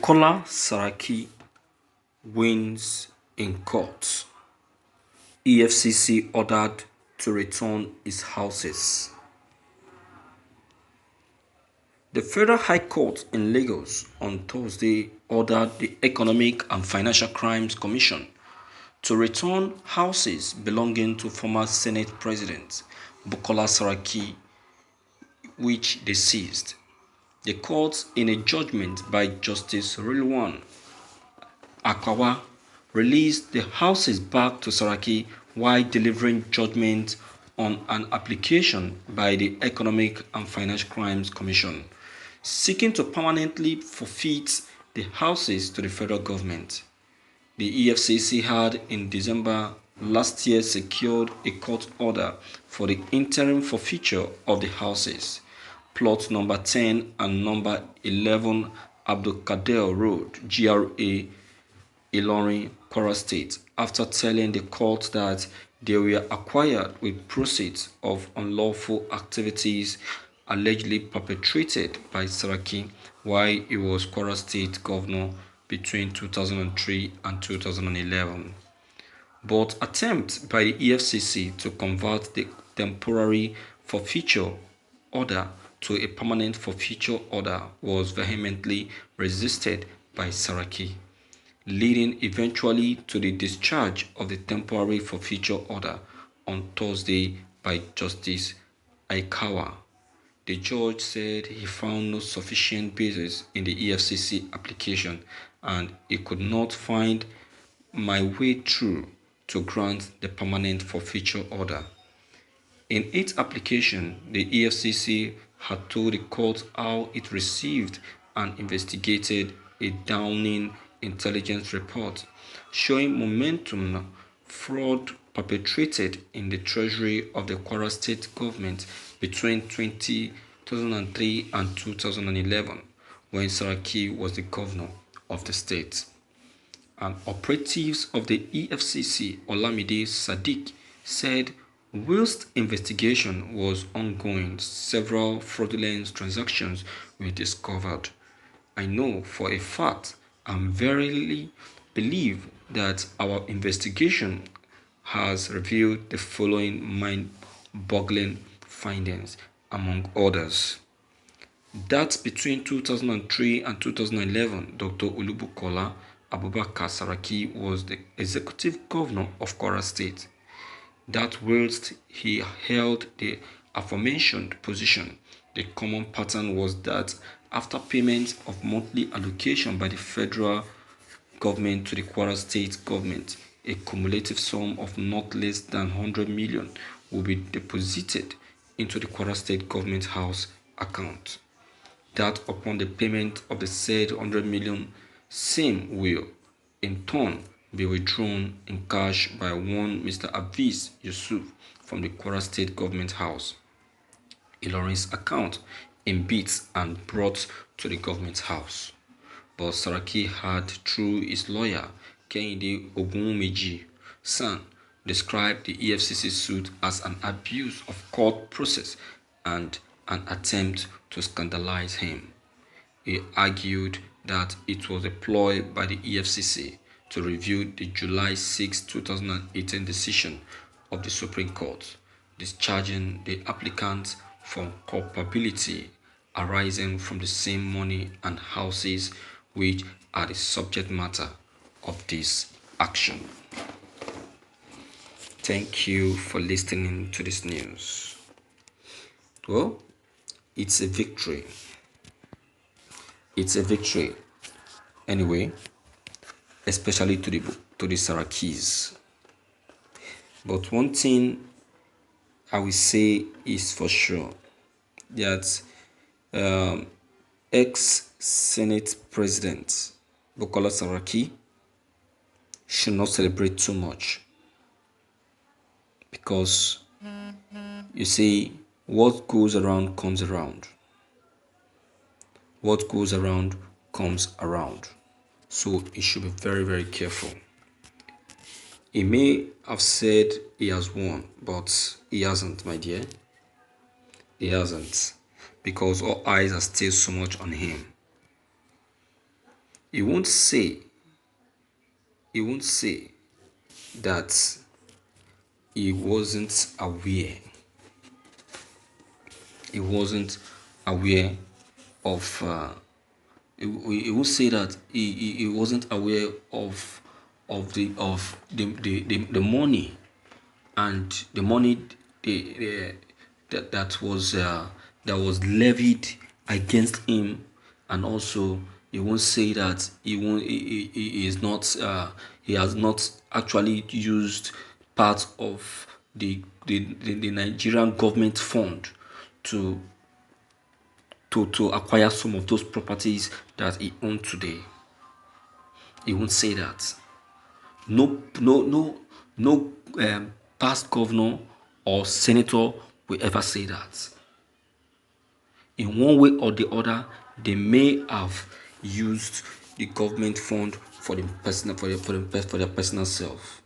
Bukola Saraki wins in court. Efcc ordered to return his houses. The Federal High Court in Lagos on Thursday ordered the Economic and Financial Crimes Commission to return houses belonging to former Senate President Bukola Saraki, which they seized. The court, in a judgment by Justice Rilwan Akawa, released the houses back to Saraki while delivering judgment on an application by the Economic and Financial Crimes Commission seeking to permanently forfeit the houses to the federal government. The Efcc had in December last year secured a court order for the interim forfeiture of the houses, plot number 10 and number 11 Abdulkader Road, GRA, Ilorin, Kwara State, after telling the court that they were acquired with proceeds of unlawful activities allegedly perpetrated by Saraki while he was Kwara State governor between 2003 and 2011. But attempts by the Efcc to convert the temporary forfeiture order to a permanent forfeiture order was vehemently resisted by Saraki, leading eventually to the discharge of the temporary forfeiture order on Thursday by Justice Aikawa. The judge said he found no sufficient basis in the Efcc application and he could not find my way through to grant the permanent forfeiture order. In its application, the Efcc had told the court how it received and investigated a Downing intelligence report showing momentum fraud perpetrated in the treasury of the Kwara State government between 2003 and 2011 when Saraki was the governor of the state. And operatives of the EFCC, Olamide Sadiq, said whilst investigation was ongoing, several fraudulent transactions were discovered. I know for a fact and verily believe that our investigation has revealed the following mind-boggling findings, among others. That between 2003 and 2011, Dr. Olubukola Abubakar Saraki was the executive governor of Kwara State. That whilst he held the aforementioned position, the common pattern was that after payment of monthly allocation by the federal government to the Kwara State government, a cumulative sum of not less than 100 million will be deposited into the Kwara State government house account. That upon the payment of the said 100 million, same will, in turn, be withdrawn in cash by one Mr. Aviz Yusuf from the Kwara State government house, Ilorin's account, in bits and brought to the government house. But Saraki had, through his lawyer, Kehinde Ogunmeji San, described the EFCC suit as an abuse of court process and an attempt to scandalize him. He argued that it was a ploy by the EFCC to review the July 6, 2018 decision of the Supreme Court, discharging the applicant from culpability arising from the same money and houses which are the subject matter of this action. Thank you for listening to this news. Well, it's a victory. It's a victory. Anyway, especially to the Sarakis. But one thing I will say is for sure that ex-Senate President Bukola Saraki should not celebrate too much, because you see, what goes around comes around. What goes around comes around. So he should be very, very careful. He may have said he has won, but he hasn't, my dear. He hasn't, because all eyes are still so much on him. He won't say, he won't say that he wasn't aware. He wasn't aware of. He would say that he wasn't aware of the money, and the money the, that was levied against him. And also he won't say that he won't he is not he has not actually used part of the Nigerian government fund to to acquire some of those properties that he owns today. He won't say that. No past governor or senator will ever say that. In one way or the other, they may have used the government fund for the personal for their personal self.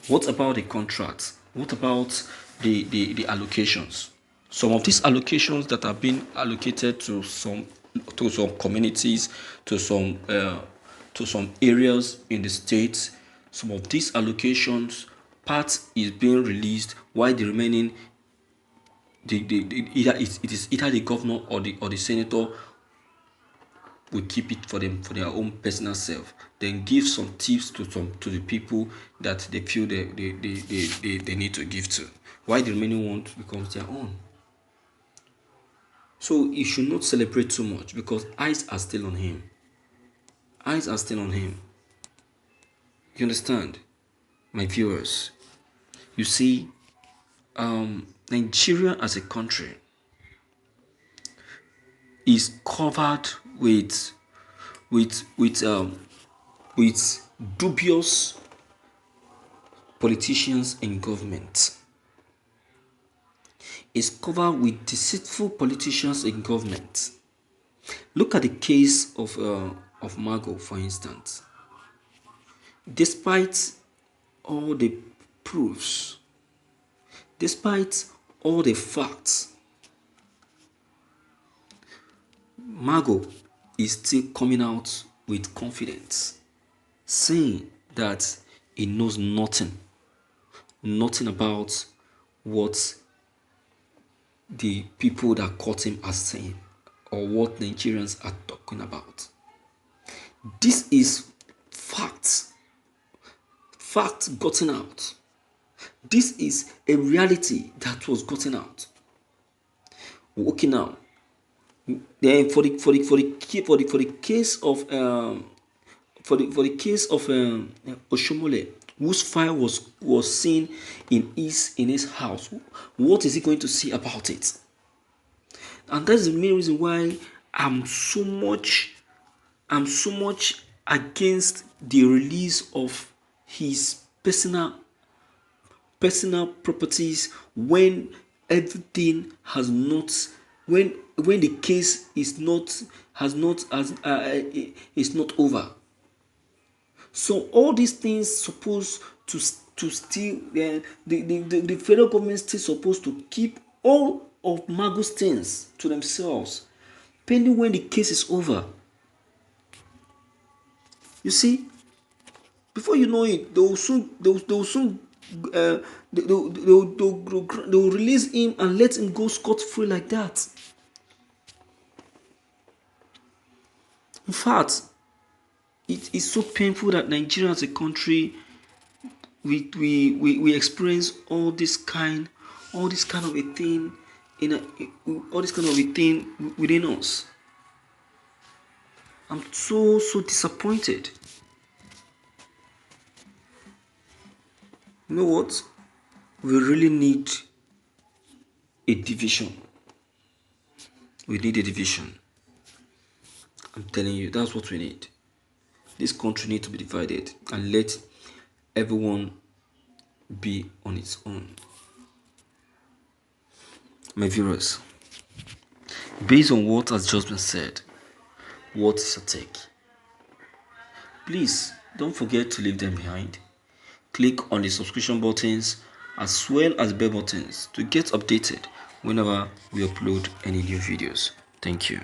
What about the contracts? What about the allocations? Some of these allocations that have been allocated to some communities, to some areas in the state, some of these allocations, part is being released, while the remaining, either it is either the governor or the senator will keep it for them for their own personal self, then give some tips to the people that they feel they need to give to, while the remaining one becomes their own. So he should not celebrate too much, because eyes are still on him. Eyes are still on him. You understand, my viewers? You see, Nigeria as a country is covered with dubious politicians in government. Is covered with deceitful politicians in government. Look at the case of Margot, for instance. Despite all the proofs, despite all the facts, Margot is still coming out with confidence, saying that he knows nothing about what the people that caught him are saying, or what Nigerians are talking about. This is facts gotten out. This is a reality that was gotten out. Okay, now, then for the case of Oshomole, whose file was seen in his house, what is he going to say about it? And that's the main reason why I'm so much against the release of his personal properties, when everything has not, when the case is not over. So all these things supposed to still, the federal government still supposed to keep all of Margot's things to themselves, pending when the case is over. You see, before you know it, they will release him and let him go scot-free like that. In fact, it is so painful that Nigeria as a country, we experience all this kind of a thing within us. I'm so disappointed. You know what? We really need a division. We need a division. I'm telling you, that's what we need. This country needs to be divided and let everyone be on its own. My viewers, based on what has just been said, what is your take? Please don't forget to leave them behind. Click on the subscription buttons as well as bell buttons to get updated whenever we upload any new videos. Thank you.